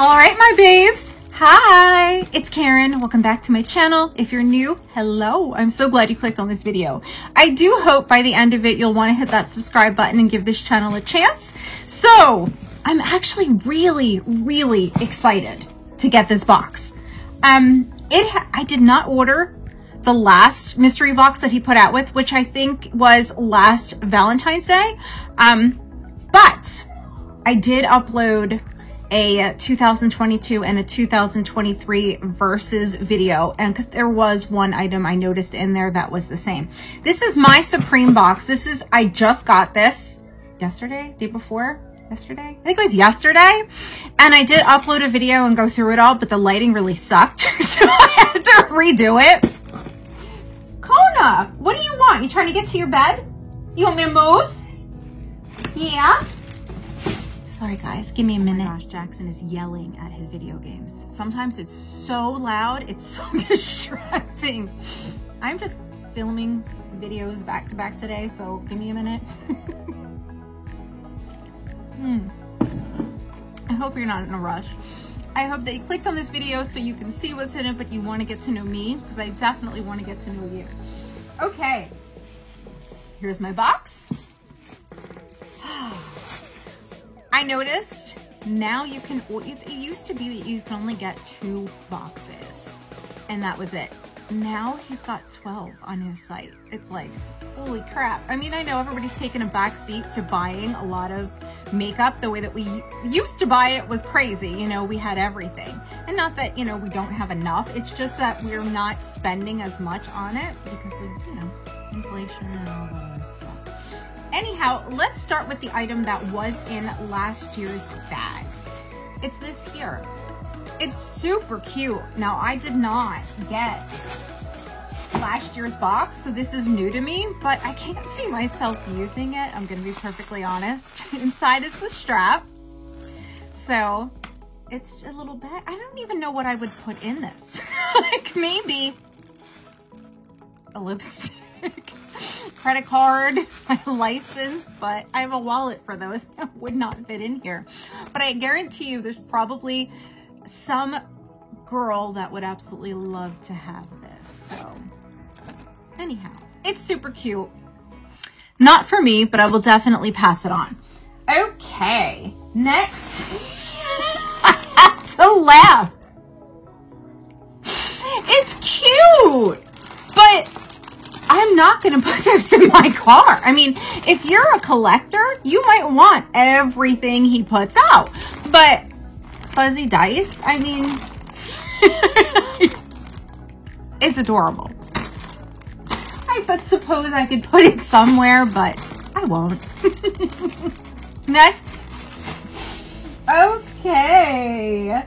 All right, my babes. Hi, it's Karen. Welcome back to my channel. If you're new, hello. I'm so glad you clicked on this video. I do hope by the end of it, you'll want to hit that subscribe button and give this channel a chance. So I'm actually really excited to get this box. I did not order the last mystery box that he put out with, which I think was last Valentine's Day. But I did upload a 2022 and a 2023 versus video, and because there was one item I noticed in there that was the same. This is my Supreme box. I just got this yesterday, day before yesterday. I think it was yesterday. And I did upload a video and go through it all, but the lighting really sucked. So I had to redo it. Kona, what do you want? You trying to get to your bed? You want me to move? Yeah? Sorry guys, give me a minute. Josh Jackson is yelling at his video games. Sometimes it's so loud, it's so distracting. I'm just filming videos back to back today, so give me a minute. I hope you're not in a rush. I hope that you clicked on this video so you can see what's in it, but you want to get to know me, because I definitely want to get to know you. Okay, here's my box. I noticed now you can, it used to be that you can only get 2 boxes and that was it. Now he's got 12 on his site. It's like, holy crap. I mean, I know everybody's taken a back seat to buying a lot of makeup. The way that we used to buy it was crazy. You know, we had everything. And not that, you know, we don't have enough. It's just that we're not spending as much on it because of, you know, inflation and all that other stuff. Anyhow, let's start with the item that was in last year's bag. It's this here. It's super cute. Now, I did not get last year's box, so this is new to me, but I can't see myself using it. I'm going to be perfectly honest. Inside is the strap. So, it's a little bag. I don't even know what I would put in this. Like, maybe a lipstick. Credit card, my license, but I have a wallet for those that would not fit in here. But I guarantee you there's probably some girl that would absolutely love to have this. So anyhow, it's super cute. Not for me, but I will definitely pass it on. Okay, next. I have to laugh. It's cute, but I'm not going to put this in my car. I mean, if you're a collector, you might want everything he puts out. But Fuzzy Dice, I mean, it's adorable. I suppose I could put it somewhere, but I won't. Next. Okay.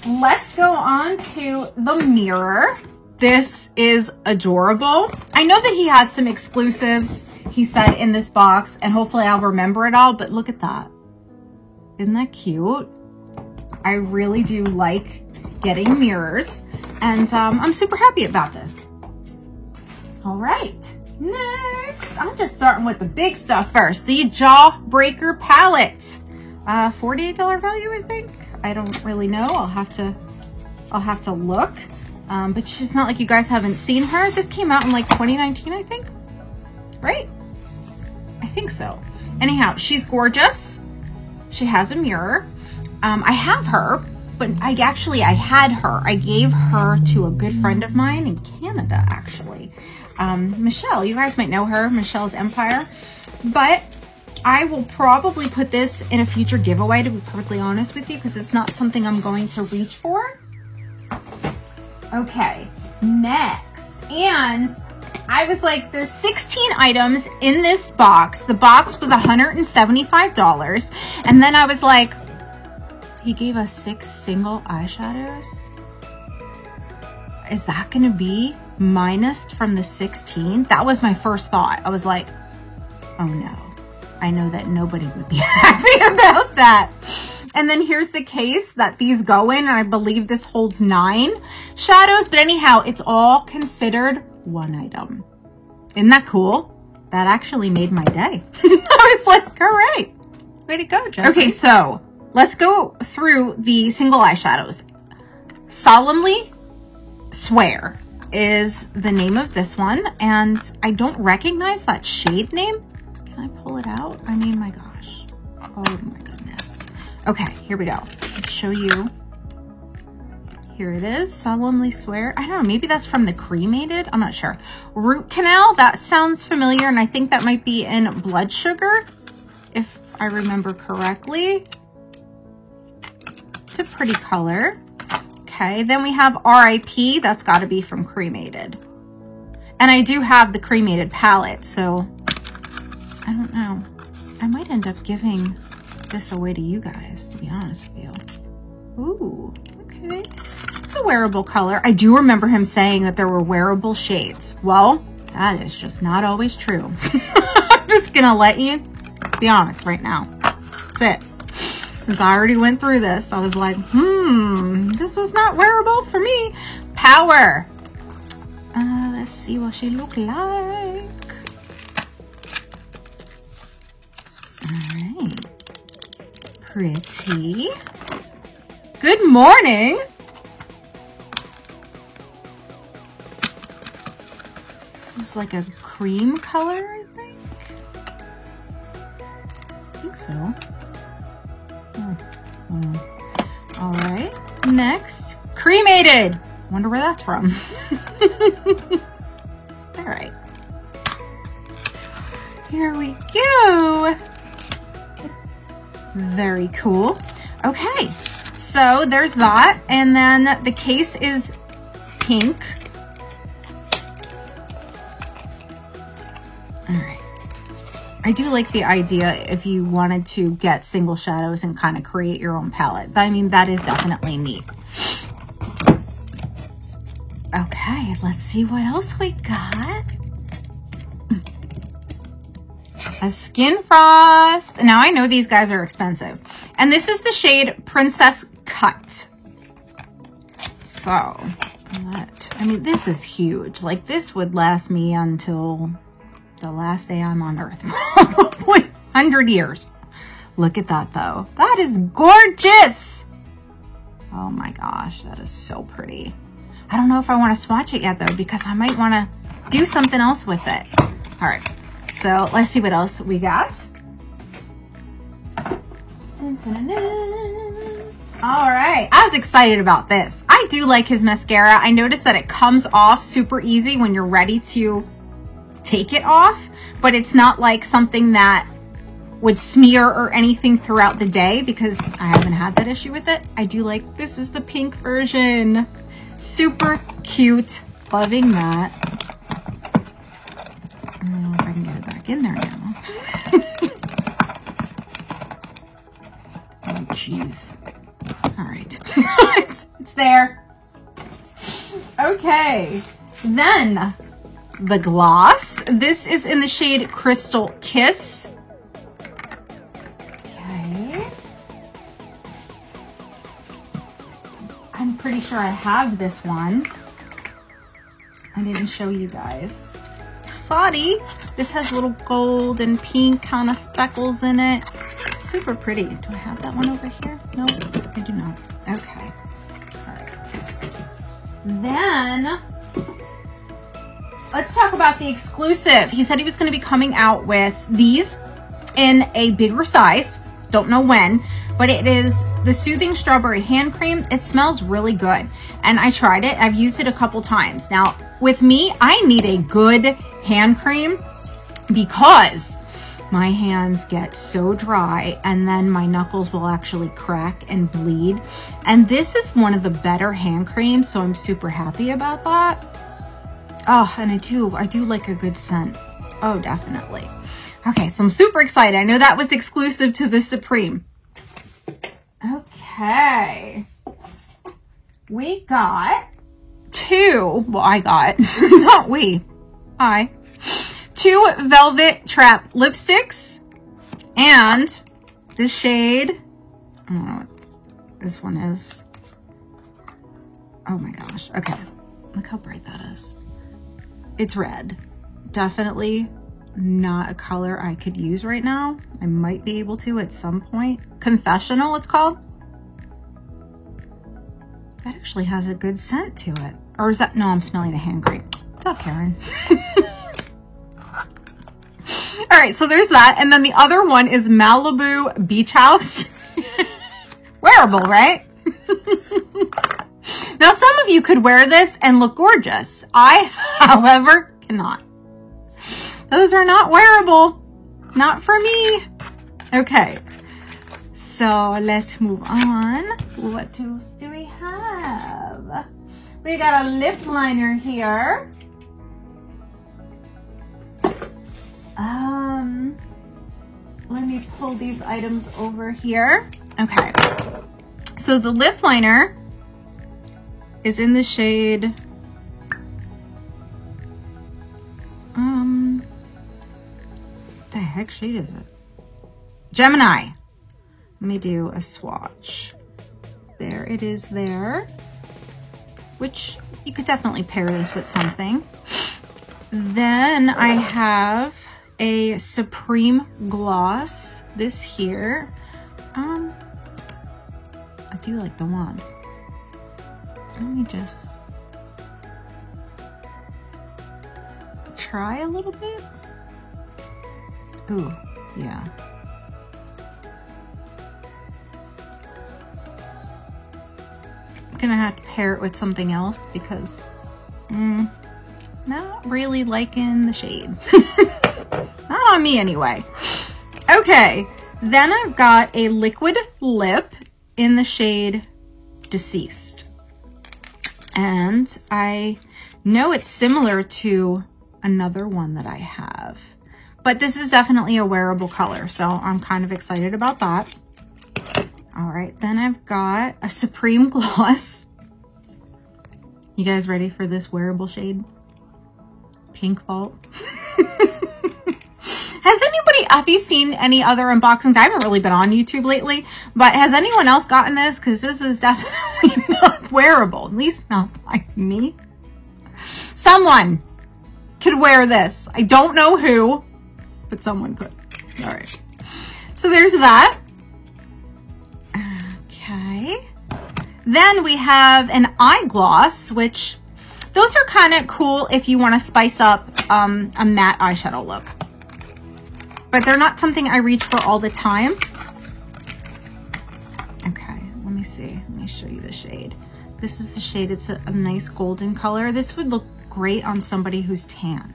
Let's go on to the mirror. This is adorable. I know that he had some exclusives, he said, in this box, and hopefully I'll remember it all, but look at that. Isn't that cute? I really do like getting mirrors, and I'm super happy about this. All right, next, I'm just starting with the big stuff first. The Jawbreaker palette. $48 value, I think. I don't really know. I'll have to look. But it's not like you guys haven't seen her. This came out in like 2019, I think. Right? I think so. Anyhow, she's gorgeous. She has a mirror. I have her, but I had her. I gave her to a good friend of mine in Canada, actually. Michelle, you guys might know her, Michelle's Empire. But I will probably put this in a future giveaway, to be perfectly honest with you, because it's not something I'm going to reach for. Okay, next. And I was like, there's 16 items in this box. The box was $175. And then I was like, he gave us 6 single eyeshadows. Is that going to be minus from the 16? That was my first thought. I was like, oh no. I know that nobody would be happy about that. And then here's the case that these go in, and I believe this holds 9 shadows. But anyhow, it's all considered one item. Isn't that cool? That actually made my day. I was like, all right, way to go, Jeffrey. Okay, so let's go through the single eyeshadows. Solemnly Swear is the name of this one, and I don't recognize that shade name. Can I pull it out? I mean, my gosh. Oh my goodness. Okay, here we go. Let's show you. Here it is, Solemnly Swear. I don't know, maybe that's from the Cremated. I'm not sure. Root Canal, that sounds familiar, and I think that might be in Blood Sugar, if I remember correctly. It's a pretty color. Okay, then we have RIP. That's got to be from Cremated. And I do have the Cremated palette, so I don't know. I might end up giving this away to you guys, to be honest with you. Ooh, okay. It's a wearable color. I do remember him saying that there were wearable shades. Well, that is just not always true. I'm just gonna let you be honest right now. That's it. Since I already went through this, I was like, this is not wearable for me. Power. Let's see what she look like. All right. Pretty. Good morning. This is like a cream color, I think. I think so. All right, next, Cremated. Wonder where that's from. All right, here we go. Very cool. Okay, so there's that, and then the case is pink. All right. I do like the idea if you wanted to get single shadows and kind of create your own palette. I mean, that is definitely neat. Okay, let's see what else we got. A Skin Frost. Now I know these guys are expensive. And this is the shade Princess Cut. So, I mean, this is huge. Like, this would last me until the last day I'm on Earth. Probably 100 years. Look at that, though. That is gorgeous. Oh my gosh, that is so pretty. I don't know if I want to swatch it yet, though, because I might want to do something else with it. All right, so let's see what else we got. Dun, dun, dun, dun. All right, I was excited about this. I do like his mascara. I noticed that it comes off super easy when you're ready to take it off, but it's not like something that would smear or anything throughout the day, because I haven't had that issue with it. I do like, this is the pink version. Super cute. Loving that. I don't know if I can get it back in there now. Oh, jeez. All right. It's there. Okay. Then the gloss. This is in the shade Crystal Kiss. Okay. I'm pretty sure I have this one. I didn't show you guys. Sorry. This has little gold and pink kind of speckles in it. Super pretty. Do I have that one over here? No, I do not. Okay. All right. Then let's talk about the exclusive. He said he was going to be coming out with these in a bigger size. Don't know when, but it is the Soothing Strawberry Hand Cream. It smells really good, and I tried it. I've used it a couple times. Now, with me, I need a good hand cream because my hands get so dry, and then my knuckles will actually crack and bleed. And this is one of the better hand creams, so I'm super happy about that. Oh, and I do like a good scent. Oh, definitely. Okay, so I'm super excited. I know that was exclusive to the Supreme. Okay. We got two, well, I got, not we, I, 2 Velvet Trap lipsticks, and this shade, I don't know what this one is. Oh my gosh. Okay. Look how bright that is. It's red. Definitely not a color I could use right now. I might be able to at some point. Confessional, it's called. That actually has a good scent to it. Or is that, no, I'm smelling a hand cream. Stop, Karen. All right, so there's that. And then the other one is Malibu Beach House. Wearable, right? Now, some of you could wear this and look gorgeous. I, however, cannot. Those are not wearable. Not for me. Okay. So let's move on. What else do we have? We got a lip liner here. Let me pull these items over here. Okay. So the lip liner is in the shade what the heck shade is it? Gemini. Let me do a swatch. There it is there. Which you could definitely pair this with something. Then I have a Supreme gloss. This here. I do like the wand. Let me just try a little bit. Ooh, yeah. I'm gonna have to pair it with something else because not really liking the shade. Not on me anyway. Okay, then I've got a liquid lip in the shade Deceased. And I know it's similar to another one that I have, but this is definitely a wearable color, so I'm kind of excited about that. All right, then I've got a Supreme gloss. You guys ready for this wearable shade? Pink Vault. Have you seen any other unboxings? I haven't really been on YouTube lately, but has anyone else gotten this? Because this is definitely not wearable, at least not by me. Someone could wear this. I don't know who, but someone could. All right. So there's that. Okay. Then we have an eye gloss, which those are kind of cool if you want to spice up a matte eyeshadow look. But they're not something I reach for all the time. Okay, let me see. Let me show you the shade. This is the shade. It's a nice golden color. This would look great on somebody who's tan.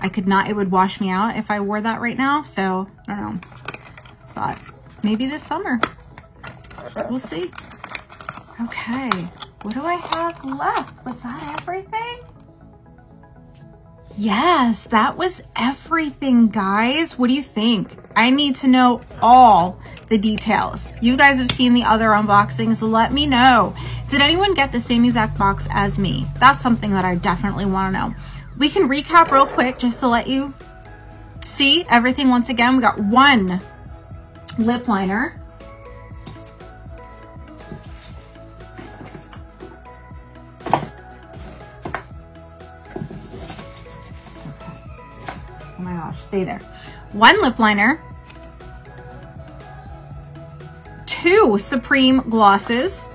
I could not, it would wash me out if I wore that right now. So, I don't know. But maybe this summer. We'll see. Okay, what do I have left? Was that everything? Yes, that was everything, guys. What do you think? I need to know all the details. You guys have seen the other unboxings. Let me know. Did anyone get the same exact box as me? That's something that I definitely want to know. We can recap real quick just to let you see everything once again. We got one lip liner. Oh my gosh, stay there. One lip liner, two Supreme glosses,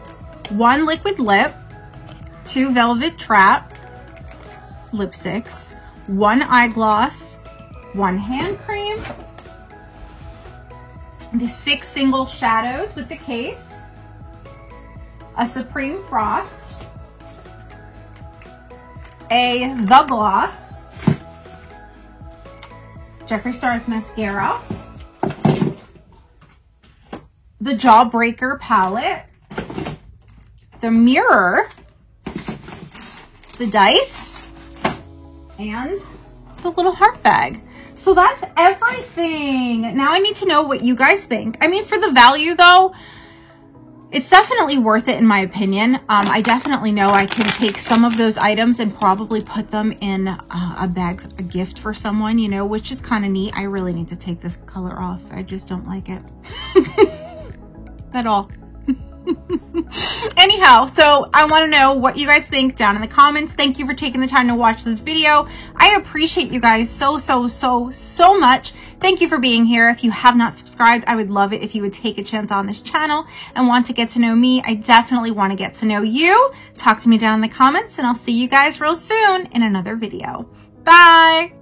one liquid lip, two Velvet Trap lipsticks, one eye gloss, one hand cream, the 6 single shadows with the case, a Supreme Frost, a The Gloss, Jeffree Star's mascara, the Jawbreaker palette, the mirror, the dice, and the little heart bag. So that's everything. Now I need to know what you guys think. I mean, for the value though, it's definitely worth it in my opinion. I definitely know I can take some of those items and probably put them in a bag, a gift for someone, you know, which is kind of neat. I really need to take this color off. I just don't like it at all. Anyhow, anyhow, so I want to know what you guys think down in the comments. Thank you for taking the time to watch this video. I appreciate you guys so much. Thank you for being here. If you have not subscribed, I would love it if you would take a chance on this channel and want to get to know me. I definitely want to get to know you. Talk to me down in the comments, and I'll see you guys real soon in another video. Bye.